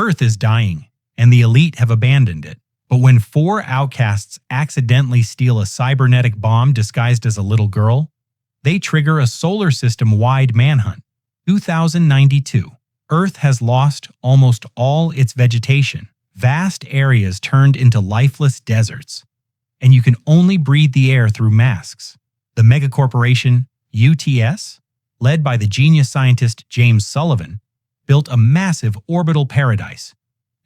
Earth is dying, and the elite have abandoned it. But when four outcasts accidentally steal a cybernetic bomb disguised as a little girl, they trigger a solar system-wide manhunt. 2092. Earth has lost almost all its vegetation. Vast areas turned into lifeless deserts. And you can only breathe the air through masks. The megacorporation UTS, led by the genius scientist James Sullivan, built a massive orbital paradise,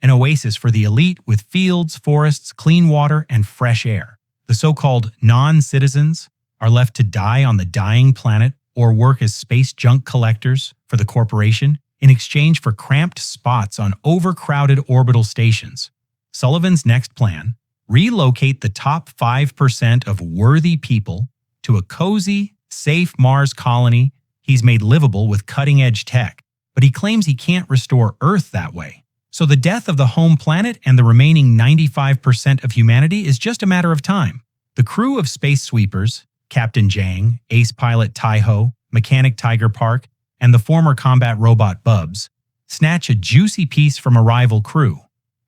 an oasis for the elite with fields, forests, clean water, and fresh air. The so-called non-citizens are left to die on the dying planet or work as space junk collectors for the corporation in exchange for cramped spots on overcrowded orbital stations. Sullivan's next plan: relocate the top 5% of worthy people to a cozy, safe Mars colony he's made livable with cutting-edge tech. But he claims he can't restore Earth that way. So the death of the home planet and the remaining 95% of humanity is just a matter of time. The crew of space sweepers, Captain Jang, ace pilot Tai-Ho, mechanic Tiger Park, and the former combat robot Bubs, snatch a juicy piece from a rival crew,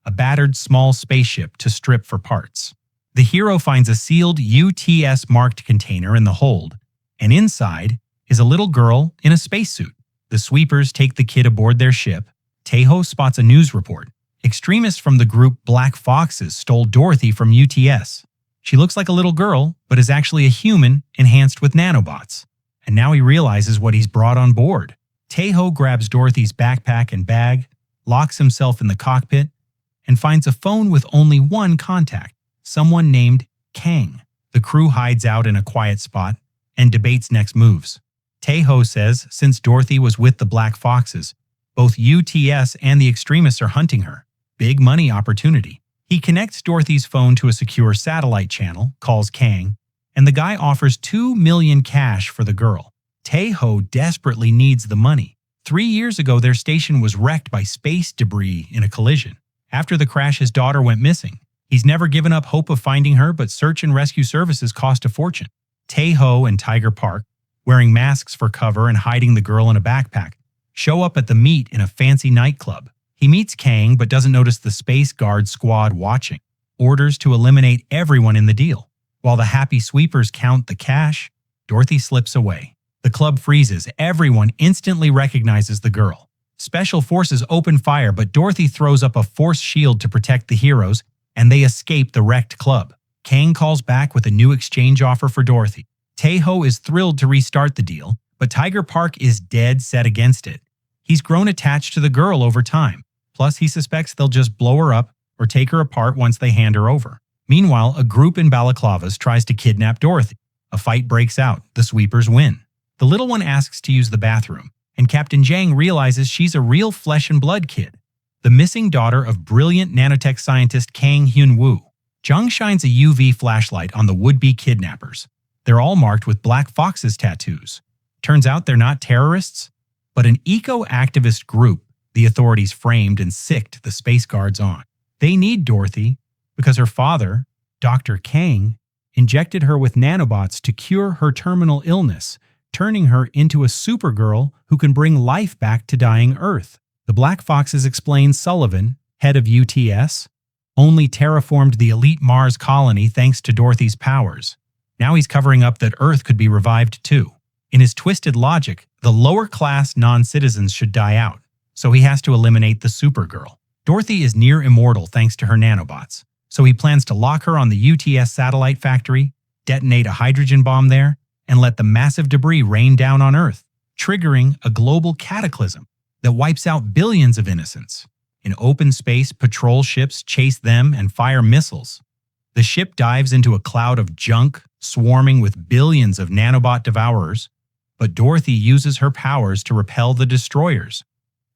a battered small spaceship to strip for parts. The hero finds a sealed UTS-marked container in the hold, and inside is a little girl in a spacesuit. The sweepers take the kid aboard their ship. Tai-Ho spots a news report. Extremists from the group Black Foxes stole Dorothy from UTS. She looks like a little girl, but is actually a human enhanced with nanobots. And now he realizes what he's brought on board. Tai-Ho grabs Dorothy's backpack and bag, locks himself in the cockpit, and finds a phone with only one contact, someone named Kang. The crew hides out in a quiet spot and debates next moves. Tai-Ho says since Dorothy was with the Black Foxes, both UTS and the extremists are hunting her. Big money opportunity. He connects Dorothy's phone to a secure satellite channel, calls Kang, and the guy offers $2 million cash for the girl. Tai-Ho desperately needs the money. 3 years ago, their station was wrecked by space debris in a collision. After the crash, his daughter went missing. He's never given up hope of finding her, but search and rescue services cost a fortune. Tai-Ho and Tiger Park, wearing masks for cover and hiding the girl in a backpack, show up at the meet in a fancy nightclub. He meets Kang but doesn't notice the Space Guard squad watching. Orders to eliminate everyone in the deal. While the happy sweepers count the cash, Dorothy slips away. The club freezes. Everyone instantly recognizes the girl. Special forces open fire, but Dorothy throws up a force shield to protect the heroes, and they escape the wrecked club. Kang calls back with a new exchange offer for Dorothy. Tai-Ho is thrilled to restart the deal, but Tiger Park is dead set against it. He's grown attached to the girl over time. Plus, he suspects they'll just blow her up or take her apart once they hand her over. Meanwhile, a group in balaclavas tries to kidnap Dorothy. A fight breaks out. The sweepers win. The little one asks to use the bathroom, and Captain Jang realizes she's a real flesh-and-blood kid, the missing daughter of brilliant nanotech scientist Kang Hyun-woo. Jung shines a UV flashlight on the would-be kidnappers. They're all marked with Black Foxes tattoos. Turns out they're not terrorists, but an eco-activist group the authorities framed and sicked the space guards on. They need Dorothy because her father, Dr. Kang, injected her with nanobots to cure her terminal illness, turning her into a supergirl who can bring life back to dying Earth. The Black Foxes explain Sullivan, head of UTS, only terraformed the elite Mars colony thanks to Dorothy's powers. Now he's covering up that Earth could be revived too. In his twisted logic, the lower-class non-citizens should die out, so he has to eliminate the Supergirl. Dorothy is near immortal thanks to her nanobots, so he plans to lock her on the UTS satellite factory, detonate a hydrogen bomb there, and let the massive debris rain down on Earth, triggering a global cataclysm that wipes out billions of innocents. In open space, patrol ships chase them and fire missiles. The ship dives into a cloud of junk, swarming with billions of nanobot devourers, but Dorothy uses her powers to repel the destroyers.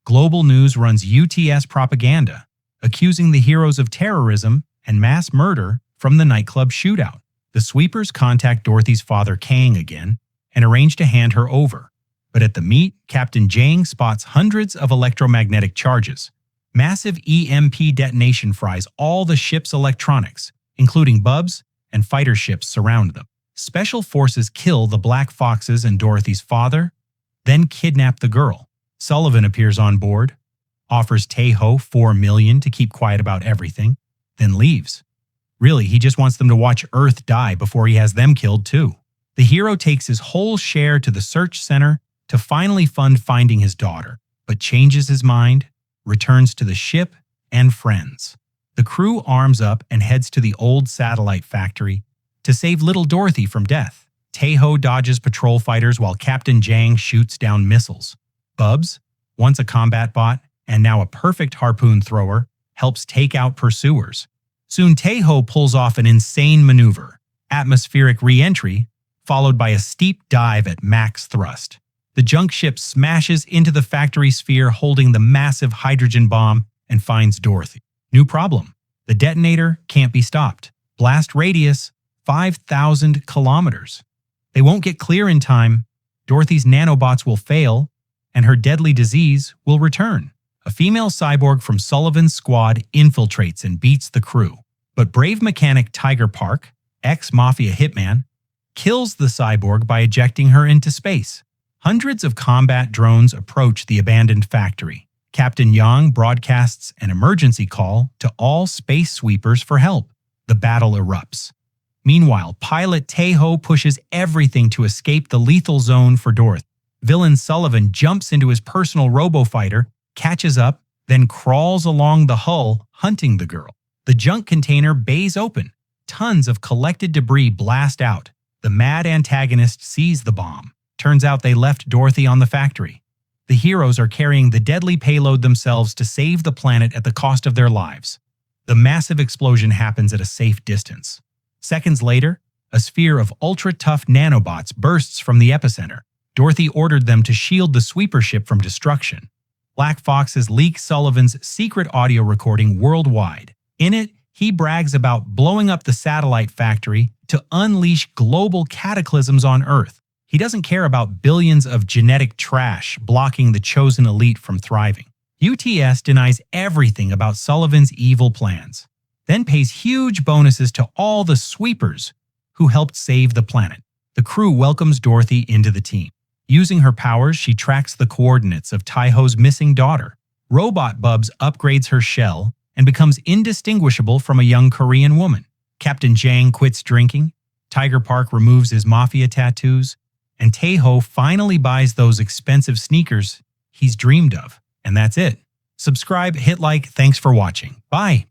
Global news runs UTS propaganda, accusing the heroes of terrorism and mass murder from the nightclub shootout. The sweepers contact Dorothy's father Kang again and arrange to hand her over. But at the meet, Captain Jang spots hundreds of electromagnetic charges. Massive EMP detonation fries all the ship's electronics, including Bubs and fighter ships surround them. Special forces kill the Black Foxes and Dorothy's father, then kidnap the girl. Sullivan appears on board, offers Taeho $4 million to keep quiet about everything, then leaves. Really, he just wants them to watch Earth die before he has them killed too. The hero takes his whole share to the search center to finally fund finding his daughter, but changes his mind, returns to the ship and friends. The crew arms up and heads to the old satellite factory to save little Dorothy from death. Taeho dodges patrol fighters while Captain Jang shoots down missiles. Bubs, once a combat bot and now a perfect harpoon thrower, helps take out pursuers. Soon Taeho pulls off an insane maneuver, atmospheric re-entry, followed by a steep dive at max thrust. The junk ship smashes into the factory sphere holding the massive hydrogen bomb and finds Dorothy. New problem. The detonator can't be stopped. Blast radius, 5,000 kilometers. They won't get clear in time, Dorothy's nanobots will fail, and her deadly disease will return. A female cyborg from Sullivan's squad infiltrates and beats the crew. But brave mechanic Tiger Park, ex-Mafia hitman, kills the cyborg by ejecting her into space. Hundreds of combat drones approach the abandoned factory. Captain Yang broadcasts an emergency call to all space sweepers for help. The battle erupts. Meanwhile, pilot Taeho pushes everything to escape the lethal zone for Dorothy. Villain Sullivan jumps into his personal robofighter, catches up, then crawls along the hull, hunting the girl. The junk container bays open. Tons of collected debris blast out. The mad antagonist sees the bomb. Turns out they left Dorothy on the factory. The heroes are carrying the deadly payload themselves to save the planet at the cost of their lives. The massive explosion happens at a safe distance. Seconds later, a sphere of ultra-tough nanobots bursts from the epicenter. Dorothy ordered them to shield the sweeper ship from destruction. Black Fox has leaked Sullivan's secret audio recording worldwide. In it, he brags about blowing up the satellite factory to unleash global cataclysms on Earth. He doesn't care about billions of genetic trash blocking the chosen elite from thriving. UTS denies everything about Sullivan's evil plans, then pays huge bonuses to all the sweepers who helped save the planet. The crew welcomes Dorothy into the team. Using her powers, she tracks the coordinates of Taeho's missing daughter. Robot Bubs upgrades her shell and becomes indistinguishable from a young Korean woman. Captain Jang quits drinking, Tiger Park removes his mafia tattoos, and Taeho finally buys those expensive sneakers he's dreamed of. And that's it. Subscribe, hit like, thanks for watching. Bye.